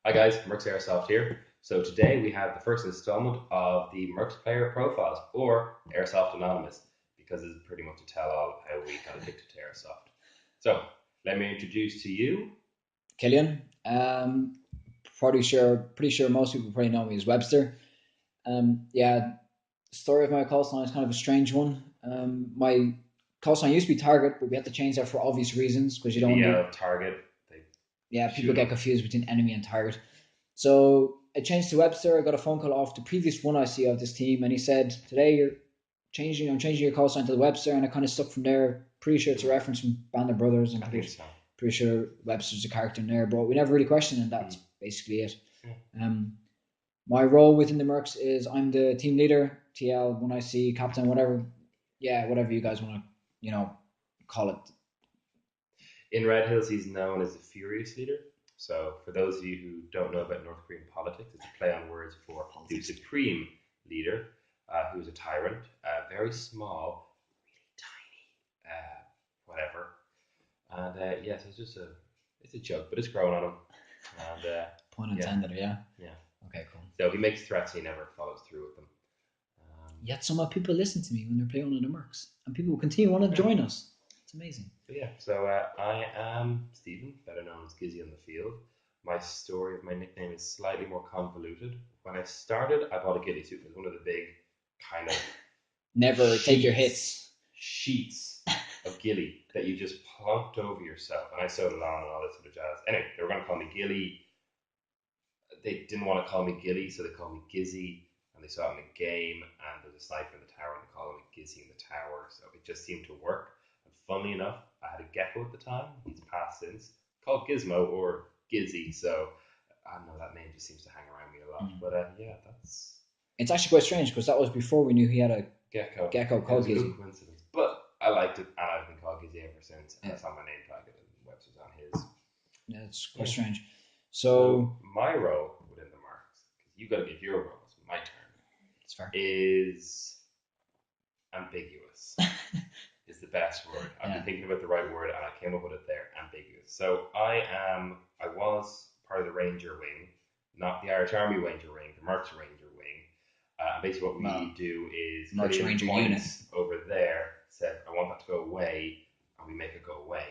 Hi guys, Merks Airsoft here. So today we have the first installment of the Merks player profiles, or Airsoft Anonymous, because it's pretty much a tell-all of how we got addicted to Airsoft. So let me introduce to you. Killian. Pretty sure most people probably know me as Webster. The story of my call sign is kind of a strange one. My call sign used to be Target, but we had to change that for obvious reasons because you don't want to. Target. People get confused between enemy and target. So I changed to Webster. I got a phone call off the previous one I see of this team, and he said, "Today I'm changing your call sign to the Webster," and I kind of stuck from there. Pretty sure it's a reference from Band of Brothers, and pretty sure Webster's a character in there, but we never really questioned, and that's basically it. My role within the Mercs is I'm the team leader, TL, when I see captain, whatever you guys want to, call it. In Red Hills, he's known as the Furious Leader. So for those of you who don't know about North Korean politics, it's a play on words for the Supreme Leader, who's a tyrant, very small, really tiny, whatever. And yes, it's a joke, but it's growing on him. And pun intended, yeah. Okay, cool. So he makes threats, he never follows through with them. Yet some people listen to me when they're playing on the Mercs, and people will continue want to join us. It's amazing. So I am Stephen, better known as Gizzie on the field. My story of my nickname is slightly more convoluted. When I started, I bought a ghillie suit. It was one of the big kind of never take your hits sheets of ghillie that you just plunked over yourself, and I sewed it on and all this sort of jazz. Anyway, they were going to call me Ghillie. They didn't want to call me Ghillie, so they called me Gizzie, and they saw it in a game, and there was a sniper in the tower, and they called me Gizzie in the tower, so it just seemed to work. And funnily enough, I had a gecko at the time, he's passed since, called Gizmo or Gizzie, so I don't know, that name just seems to hang around me a lot. But that's... It's actually quite strange, because that was before we knew he had a gecko called Gizzie. Good coincidence, but I liked it, and I've been called Gizzie ever since, and it's on my name tag, and Webster's on his. Yeah, it's quite strange. So my role within the Merks, because you got to give your role, it's my turn. It's fair. Is ambiguous. Is the best word. I've been thinking about the right word, and I came up with it there. Ambiguous. So I was part of the Ranger wing, not the Irish Army Ranger wing, the Merks Ranger wing. Basically, what we do is Merks Ranger unit over there. Said I want that to go away, and we make it go away.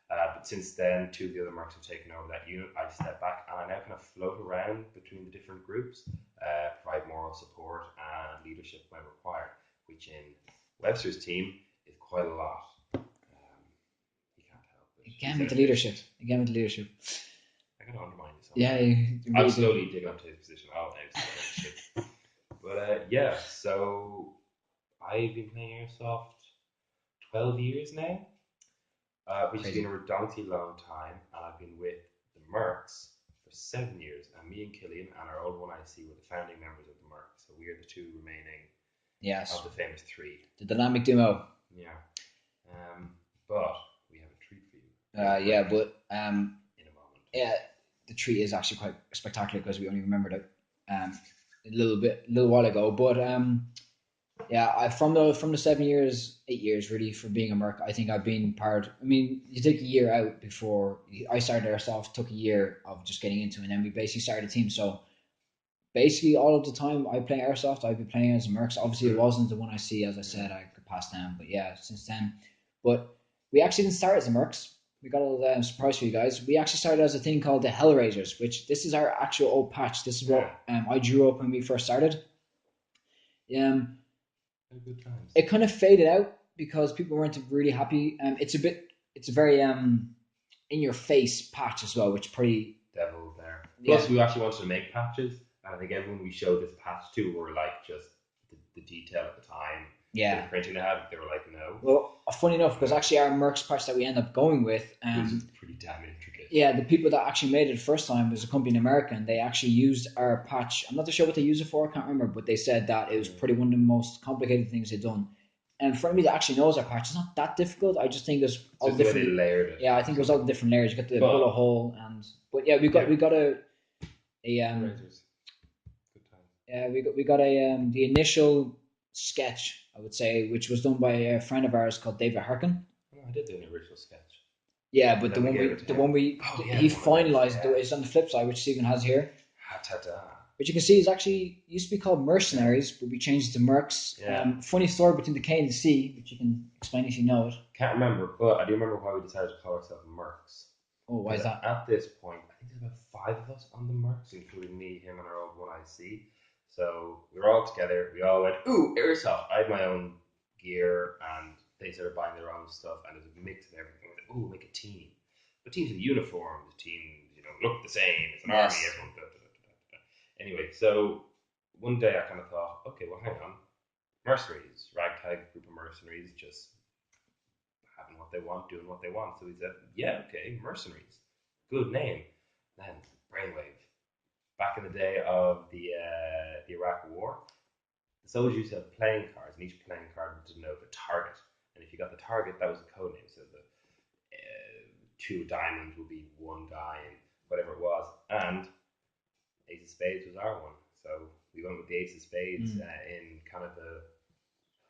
But since then, two of the other Mercs have taken over that unit. I step back, and I now kind of float around between the different groups, provide moral support and leadership when required, which in Webster's team is quite a lot. He can't help it. Again with the leadership. I gotta undermine you. Yeah, I'll slowly dig up to his position. I'll exit. But so I've been playing Airsoft 12 years now. Which has been a redonkulous long time, and I've been with the Mercs for 7 years. And me and Killian and our old one IC were the founding members of the Mercs, so we are the two remaining of the famous three. The dynamic duo. Yeah. But we have a treat for you. In a moment. Yeah, the treat is actually quite spectacular because we only remembered it a little while ago. But from the 7 years, 8 years really for being a Merc, I think I've been part. I mean, you take a year out before I started Airsoft. Took a year of just getting into it, and then we basically started a team. So basically, all of the time I play Airsoft, I've been playing as a Mercs. Obviously, it wasn't the one I see, as I said, I could pass down. But yeah, since then. But we actually didn't start as the Mercs. We got a little surprise for you guys. We actually started as a thing called the Hellraisers, which this is our actual old patch. This is what I drew up when we first started. Good times. It kind of faded out because people weren't really happy. It's a very in your face patch as well, which is pretty devil there. Plus, we actually wanted to make patches, and I think everyone we showed this patch to were like just the detail at the time. Yeah. The printing they had, they were like, no. Well, funny enough, because actually our Mercs patch that we end up going with, was pretty damn intricate. Yeah, the people that actually made it the first time was a company in America, and they actually used our patch. I'm not too sure what they used it for, I can't remember, but they said that it was probably one of the most complicated things they've done. And for anybody that actually knows our patch, it's not that difficult. I just think there's all different. The way they layered it. Yeah, I think there's all the different layers. You got the bullet hole, but yeah, we got a Razors. Good time. Yeah, we got the initial sketch, I would say, which was done by a friend of ours called David Harkin. Oh, I did do an original sketch. Yeah, but And then we gave it to the him. one we Oh, yeah, he the one with finalized the- is on the flip side, which Stephen has here. Ta-da. Which you can see is actually used to be called Mercenaries, but we changed it to Merks. Yeah. Funny story between the K and the C, which you can explain if you know it. Can't remember, but I do remember why we decided to call ourselves Merks. Oh, why is that? At this point, I think there's about 5 of us on the Merks, including me, him, and our old one IC. So we were all together. We all went, ooh, airsoft. I had my own gear, and they started buying their own stuff, and it was a mix of everything. We said, ooh, make a team. But teams in uniform, the team, look the same. It's an Yes. army. Everyone. Da, da, da, da, da. Anyway, so one day I kind of thought, okay, well, hang on. Mercenaries, ragtag group of mercenaries, just having what they want, doing what they want. So we said, yeah, okay, mercenaries. Good name. Then brainwave. Back in the day of the Iraq War, the soldiers used to have playing cards, and each playing card would denote a target. And if you got the target, that was a code name. So the 2 diamonds would be one guy, and whatever it was. And Ace of Spades was our one. So we went with the Ace of Spades in kind of the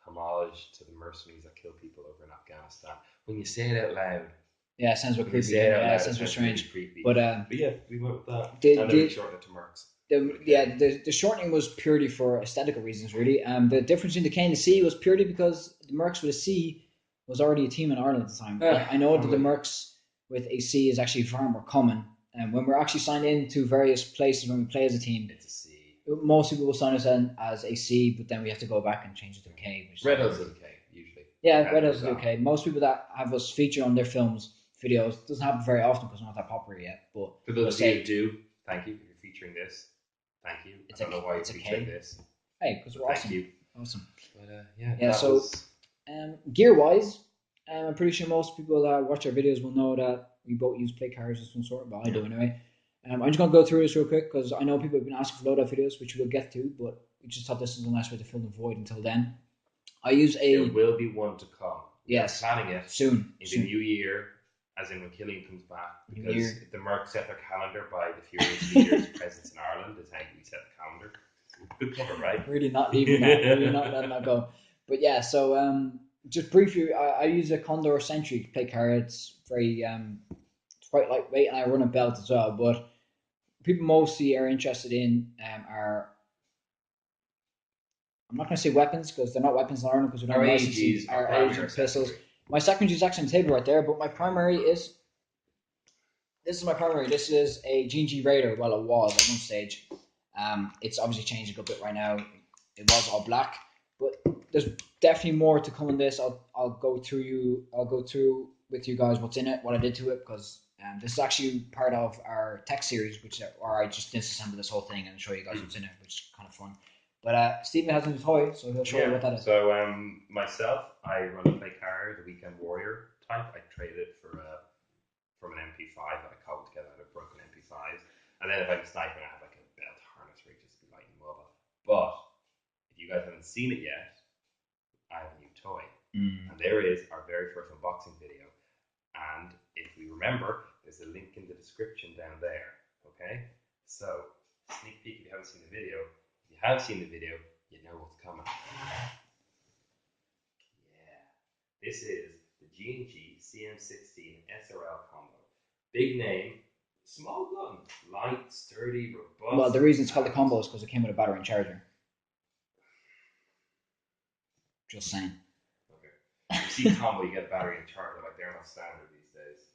homage to the mercenaries that kill people over in Afghanistan. When you say it out loud, yeah, it sounds a bit creepy. Yeah, it sounds a bit strange. Really creepy. But yeah, we went with that. And then we shortened it to Merks. The shortening was purely for aesthetical reasons, really. The difference between the K and the C was purely because the Merks with a C was already a team in Ireland at the time. I know that the Merks with a C is actually far more common. And when we're actually signed in to various places when we play as a team, it's a C. Most people will sign us in as a C, but then we have to go back and change it to a K. Red House is a K, usually. Yeah, Red House is a K. Most people that have us featured on their films, videos, doesn't happen very often because we're not that popular yet. But for those of you who do, thank you if you're featuring this. Thank you. I don't know why you're featuring this. Hey, because we're awesome. Thank you. Awesome. But yeah. So gear-wise, I'm pretty sure most people that watch our videos will know that we both use play cards of some sort. But I do anyway. I'm just going to go through this real quick because I know people have been asking for loadout videos, which we'll get to, but we just thought this was a nice way to fill the void until then. I use There will be one to come. Yes. We're planning it soon. In the new year, as in when Killian comes back, because the Mercs set their calendar by the Furious Leaders' presence in Ireland is how we set the calendar. Good cover, right? Really not leaving that. Really not letting that go. But yeah, so just briefly, I use a Condor Sentry to play cards. Very it's quite lightweight, and I run a belt as well. But people mostly are interested in are, I'm not going to say weapons because they're not weapons in Ireland because we don't license our AGs pistols. My secondary is actually on the table right there, but my primary is, this is my primary. This is a G&G Raider. Well, it was at one stage. It's obviously changed a good bit right now. It was all black, but there's definitely more to come on this. I'll go through with you guys what's in it, what I did to it, because this is actually part of our tech series, where I just disassemble this whole thing and show you guys what's in it, which is kind of fun. But Stephen has a new toy, so he'll show you what that is. So myself, I run a play card, the Weekend Warrior type. I traded it from an MP5 that I cobbled together out of broken MP5s. And then if I'm sniping, I have like a belt harness where you just be light and mobile. But if you guys haven't seen it yet, I have a new toy. And there is our very first unboxing video. And if we remember, there's a link in the description down there. Okay? So, sneak peek if you haven't seen the video. If you have seen the video, you know what's coming. Yeah. This is the G&G CM16 SRL combo. Big name, small gun, light, sturdy, robust. Well, the reason it's called the combo is because it came with a battery and charger. Just saying. Okay. You see combo, you get battery and charger. Like, they're not standard these days.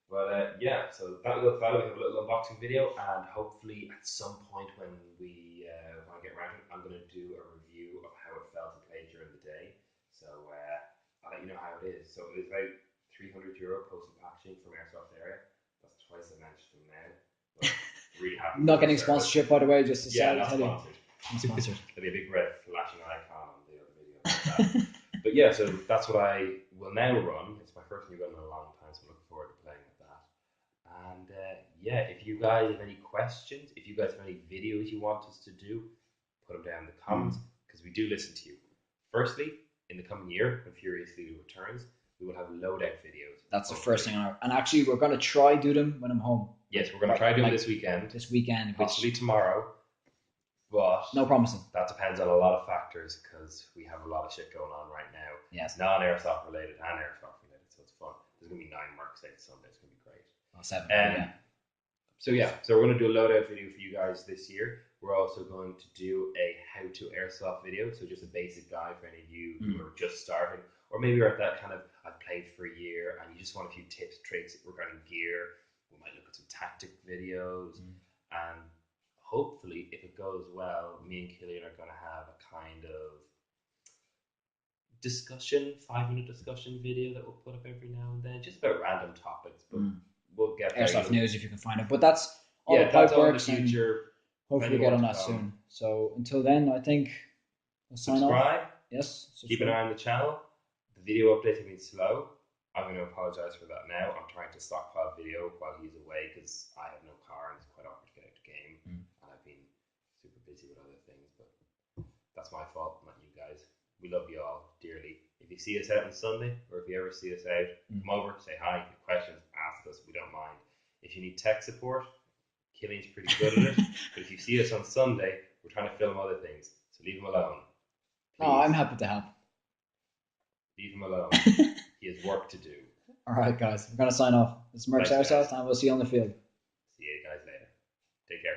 But yeah, so that'll go fun. We have a little unboxing video, and hopefully at some point when we want to get around to it, I'm going to do a review of how it felt to play during the day. So I'll let you know how it is. So it was about €300 post and packaging from Airsoft area. That's twice I mentioned them now. But really happy. Not getting sponsorship, by the way, just to say. Not sponsored. Not sponsored. There'll be a big red flashing icon on the other video. Like but yeah, so that's what I will now run. It's my first new gun in a long time, so I'm looking forward to playing with that. And yeah, if you guys have any questions, if you guys have any videos you want us to do, put them down in the comments, because we do listen to you. Firstly, in the coming year, when Furious Leader returns, we will have loadout videos. That's the first thing and actually, we're going to try do them when I'm home. Yes, we're going to try doing this weekend. Possibly tomorrow. But no promising. That depends on a lot of factors, because we have a lot of shit going on right now. Yes. Non-airsoft related and airsoft related, so it's fun. There's going to be 9 Merks Day Sunday. It's going to be great. Oh, 7. So we're going to do a loadout video for you guys this year. We're also going to do a how to airsoft video, so just a basic guide for any of you who are just starting, or maybe you're at that kind of, I've played for a year and you just want a few tips, tricks regarding gear. We might look at some tactic videos, and hopefully, if it goes well, me and Killian are going to have a kind of discussion, 5-minute discussion video that we'll put up every now and then, just about random topics, but we'll get airsoft news if you can find it. But that's all that's all in the works, future. Hopefully get on that soon. So until then, I think we'll sign subscribe. off. Yes. Subscribe. Keep an eye on the channel. The video updates have been slow. I'm going to apologise for that now. I'm trying to stockpile video while he's away because I have no car and it's quite awkward to get out to game. And I've been super busy with other things, but that's my fault, not you guys. We love you all dearly. If you see us out on Sunday, or if you ever see us out, come over, say hi, get questions, ask us. We don't mind. If you need tech support, Killian's pretty good at it. But if you see us on Sunday, we're trying to film other things, so leave him alone. Please. Oh, I'm happy to help. Leave him alone. He has work to do. All right, guys. I'm going to sign off. This is Merks Airsoft, and we'll see you on the field. See you guys later. Take care.